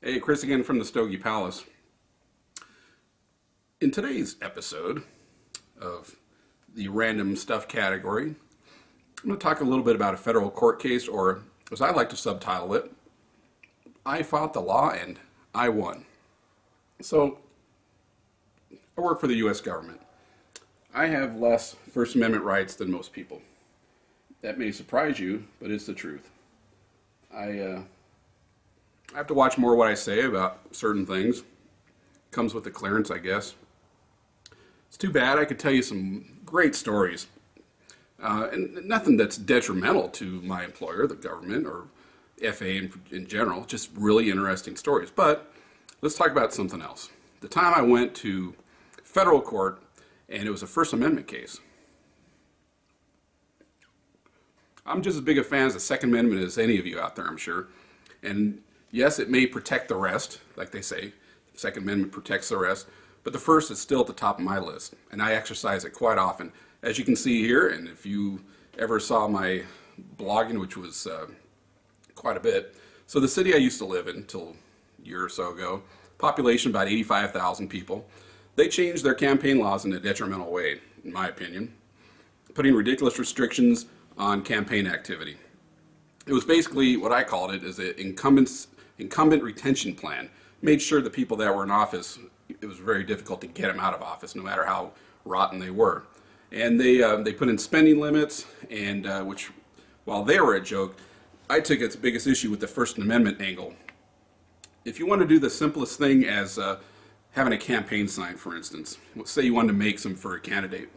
Hey, Chris again from the Stogie Palace. In today's episode of the random stuff category, I'm going to talk a little bit about a federal court case, or as I like to subtitle it, I fought the law and I won. So, I work for the U.S. government. I have less First Amendment rights than most people. That may surprise you, but it's the truth. I have to watch more what I say about certain things. Comes with the clearance, I guess. It's too bad. I could tell you some great stories. And nothing that's detrimental to my employer, the government, or FAA in general. Just really interesting stories. But let's talk about something else. The time I went to federal court, and it was a First Amendment case. I'm just as big a fan of the Second Amendment as any of you out there, I'm sure. And yes, it may protect the rest, like they say. The Second Amendment protects the rest. But the first is still at the top of my list, and I exercise it quite often. As you can see here, and if you ever saw my blogging, which was quite a bit. So the city I used to live in until a year or so ago, population about 85,000 people, they changed their campaign laws in a detrimental way, in my opinion, putting ridiculous restrictions on campaign activity. It was basically what I called it as an incumbent retention plan. Made sure the people that were in office, it was very difficult to get them out of office, no matter how rotten they were. And they put in spending limits, and which, while they were a joke, I took its biggest issue with the First Amendment angle. If you want to do the simplest thing as having a campaign sign, for instance, let's say you wanted to make some for a candidate.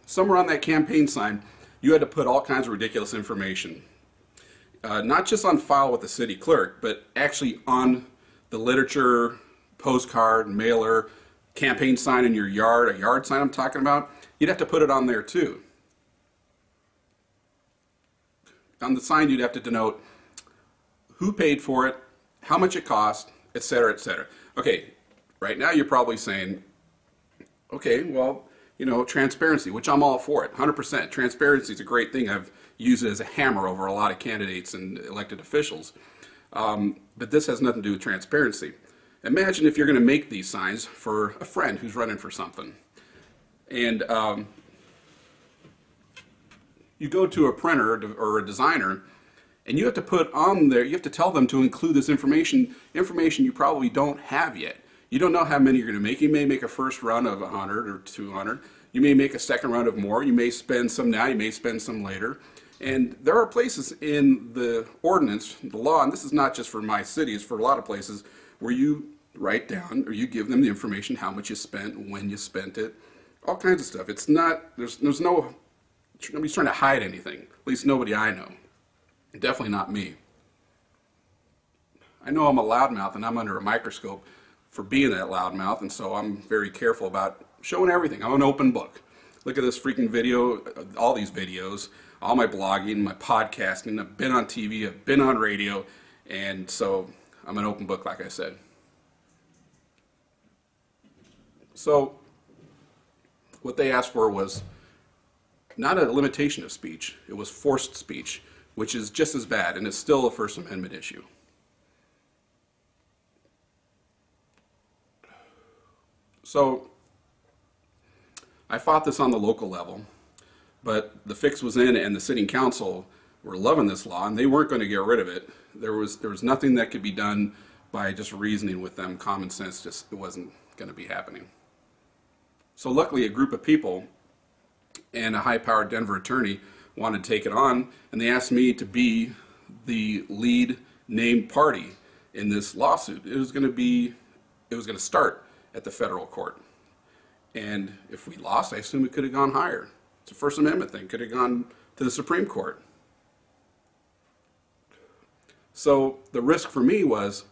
Somewhere on that campaign sign, you had to put all kinds of ridiculous information. Not just on file with the city clerk, but actually on the literature, postcard, mailer, campaign sign in your yard, a yard sign I'm talking about. You'd have to put it on there too. On the sign you'd have to denote who paid for it, how much it cost, etc., etc. Okay, right now you're probably saying, okay, well, you know, transparency, which I'm all for it, 100%. Transparency is a great thing. I've used it as a hammer over a lot of candidates and elected officials. But this has nothing to do with transparency. Imagine if you're going to make these signs for a friend who's running for something. And you go to a printer or a designer, and you have to put on there, you have to tell them to include this information you probably don't have yet. You don't know how many you're going to make. You may make a first run of 100 or 200. You may make a second run of more. You may spend some now. You may spend some later. And there are places in the ordinance, the law, and this is not just for my city, it's for a lot of places, where you write down or you give them the information, how much you spent, when you spent it, all kinds of stuff. It's not, there's no, nobody's trying to hide anything. At least nobody I know. Definitely not me. I know I'm a loudmouth and I'm under a microscope for being that loudmouth, and so I'm very careful about showing everything. I'm an open book. Look at this freaking video, all these videos, all my blogging, my podcasting. I've been on TV, I've been on radio, and so I'm an open book, like I said. So what they asked for was not a limitation of speech, it was forced speech, which is just as bad, and it's still a First Amendment issue. So I fought this on the local level, but the fix was in, and the city council were loving this law, and they weren't going to get rid of it. There was nothing that could be done by just reasoning with them. Common sense just, it wasn't going to be happening. So luckily a group of people and a high-powered Denver attorney wanted to take it on, and they asked me to be the lead named party in this lawsuit. It was going to start at the federal court. And if we lost, I assume it could have gone higher. It's a First Amendment thing. Could have gone to the Supreme Court. So the risk for me was,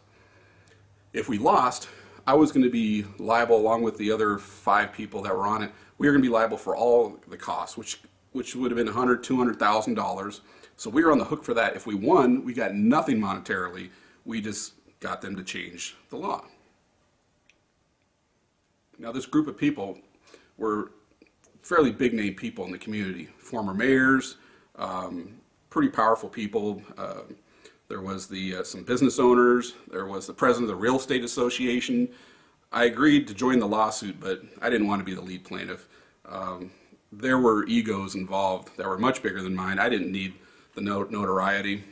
if we lost, I was going to be liable, along with the other 5 people that were on it. We were going to be liable for all the costs, which would have been $100,000, $200,000. So we were on the hook for that. If we won, we got nothing monetarily. We just got them to change the law. Now, this group of people were fairly big name people in the community, former mayors, pretty powerful people, there was some business owners, there was the president of the real estate association. I agreed to join the lawsuit, but I didn't want to be the lead plaintiff. There were egos involved that were much bigger than mine. I didn't need the notoriety.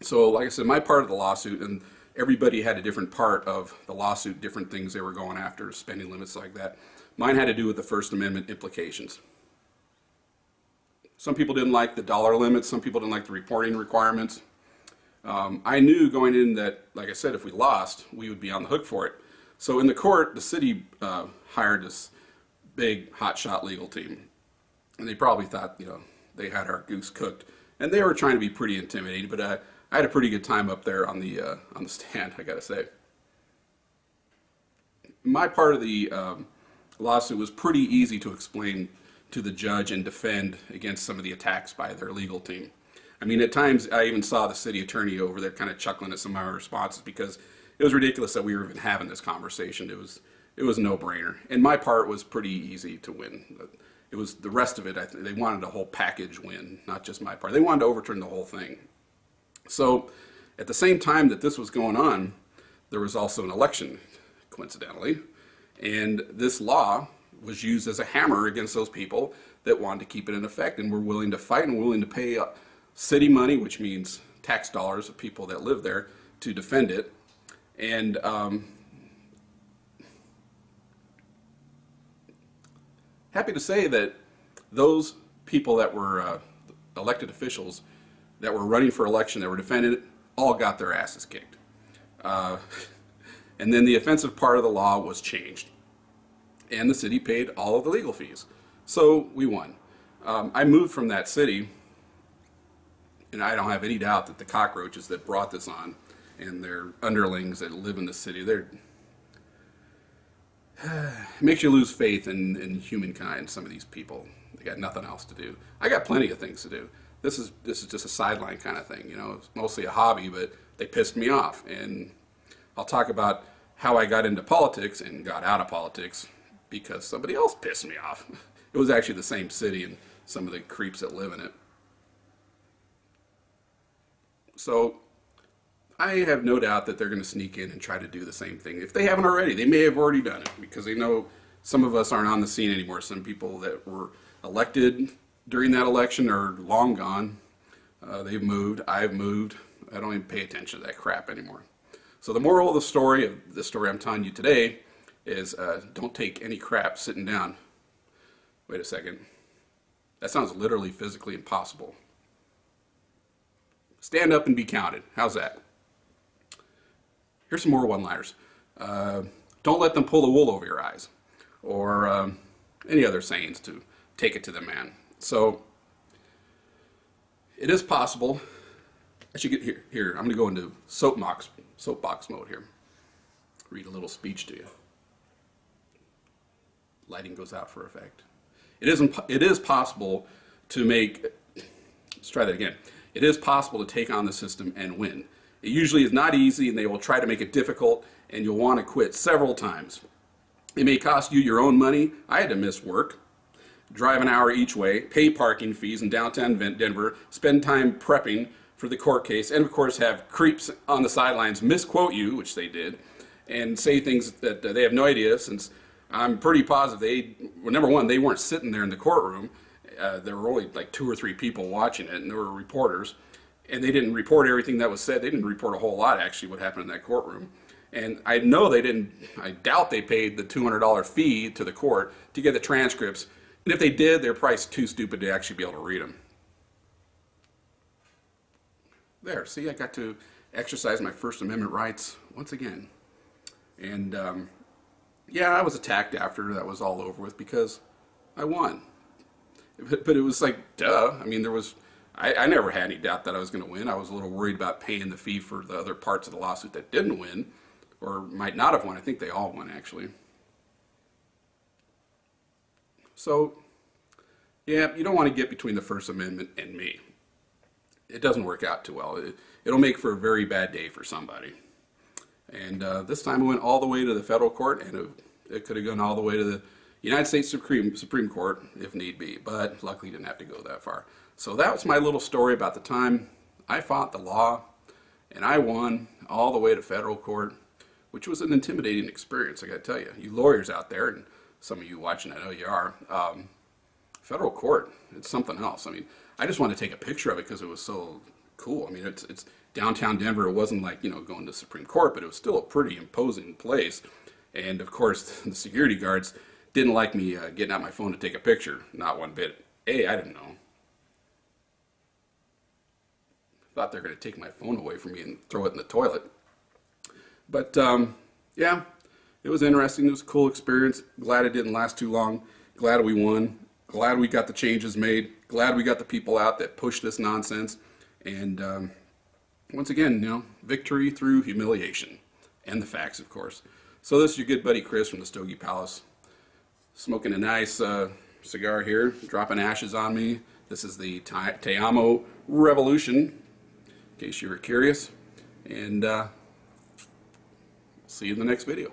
So like I said, my part of the lawsuit, and everybody had a different part of the lawsuit, different things they were going after, spending limits like that. Mine had to do with the First Amendment implications. Some people didn't like the dollar limits, some people didn't like the reporting requirements. I knew going in that, like I said, if we lost, we would be on the hook for it. So in the court, the city hired this big hotshot legal team. And they probably thought, you know, they had our goose cooked. And they were trying to be pretty intimidating, but I had a pretty good time up there on the stand, I gotta say. My part of the lawsuit was pretty easy to explain to the judge and defend against some of the attacks by their legal team. I mean, at times I even saw the city attorney over there kind of chuckling at some of our responses because it was ridiculous that we were even having this conversation. It was a no-brainer. And my part was pretty easy to win. It was the rest of it, they wanted a whole package win, not just my part. They wanted to overturn the whole thing. So at the same time that this was going on, there was also an election, coincidentally. And this law was used as a hammer against those people that wanted to keep it in effect and were willing to fight and willing to pay city money, which means tax dollars of people that live there, to defend it. And happy to say that those people that were elected officials that were running for election, that were defending it, all got their asses kicked. And then the offensive part of the law was changed. And the city paid all of the legal fees. So we won. I moved from that city, and I don't have any doubt that the cockroaches that brought this on and their underlings that live in the city, it makes you lose faith in humankind, some of these people. They got nothing else to do. I got plenty of things to do. This is just a sideline kind of thing, you know. It's mostly a hobby, but they pissed me off. And I'll talk about how I got into politics and got out of politics because somebody else pissed me off. It was actually the same city and some of the creeps that live in it. So I have no doubt that they're going to sneak in and try to do the same thing. If they haven't already, they may have already done it because they know some of us aren't on the scene anymore. Some people that were elected during that election are long gone. They've moved. I've moved. I don't even pay attention to that crap anymore. So the moral of the story I'm telling you today is don't take any crap sitting down. Wait a second. That sounds literally physically impossible. Stand up and be counted. How's that? Here's some more one-liners. Don't let them pull the wool over your eyes. Or any other sayings to take it to the man. So it is possible. I should get here. I'm going to go into soapbox mode here. Read a little speech to you. Lighting goes out for effect. It is possible to make. Let's try that again. It is possible to take on the system and win. It usually is not easy, and they will try to make it difficult, and you'll want to quit several times. It may cost you your own money. I had to miss work, drive an hour each way, pay parking fees in downtown Denver, spend time prepping for the court case, and of course have creeps on the sidelines misquote you, which they did, and say things that they have no idea, since I'm pretty positive number one, they weren't sitting there in the courtroom. There were only like 2 or 3 people watching it, and there were reporters, and they didn't report everything that was said. They didn't report a whole lot, actually, what happened in that courtroom. And I know they didn't, I doubt they paid the $200 fee to the court to get the transcripts. And if they did, they're probably too stupid to actually be able to read them. There, see, I got to exercise my First Amendment rights once again. And yeah, I was attacked after that was all over with because I won. But it was like, duh. I mean, I never had any doubt that I was going to win. I was a little worried about paying the fee for the other parts of the lawsuit that didn't win, or might not have won. I think they all won, actually. So, yeah, you don't want to get between the First Amendment and me. It doesn't work out too well. It'll make for a very bad day for somebody. And this time it went all the way to the federal court, and it could have gone all the way to the United States Supreme Court if need be, but luckily didn't have to go that far. So that was my little story about the time I fought the law And I won all the way to federal court, which was an intimidating experience, I gotta tell you. You lawyers out there, and some of you watching, I know you are, federal court, it's something else. I mean, I just wanted to take a picture of it because it was so cool. I mean, it's downtown Denver. It wasn't like, you know, going to Supreme Court, but it was still a pretty imposing place. And of course, the security guards didn't like me getting out my phone to take a picture. Not one bit. A, I didn't know. Thought they were going to take my phone away from me and throw it in the toilet. But yeah, it was interesting. It was a cool experience. Glad it didn't last too long. Glad we won. Glad we got the changes made. Glad we got the people out that pushed this nonsense. And once again, you know, victory through humiliation. And the facts, of course. So this is your good buddy Chris from the Stogie Palace. Smoking a nice cigar here. Dropping ashes on me. This is the Te Amo Revolution, in case you were curious. And see you in the next video.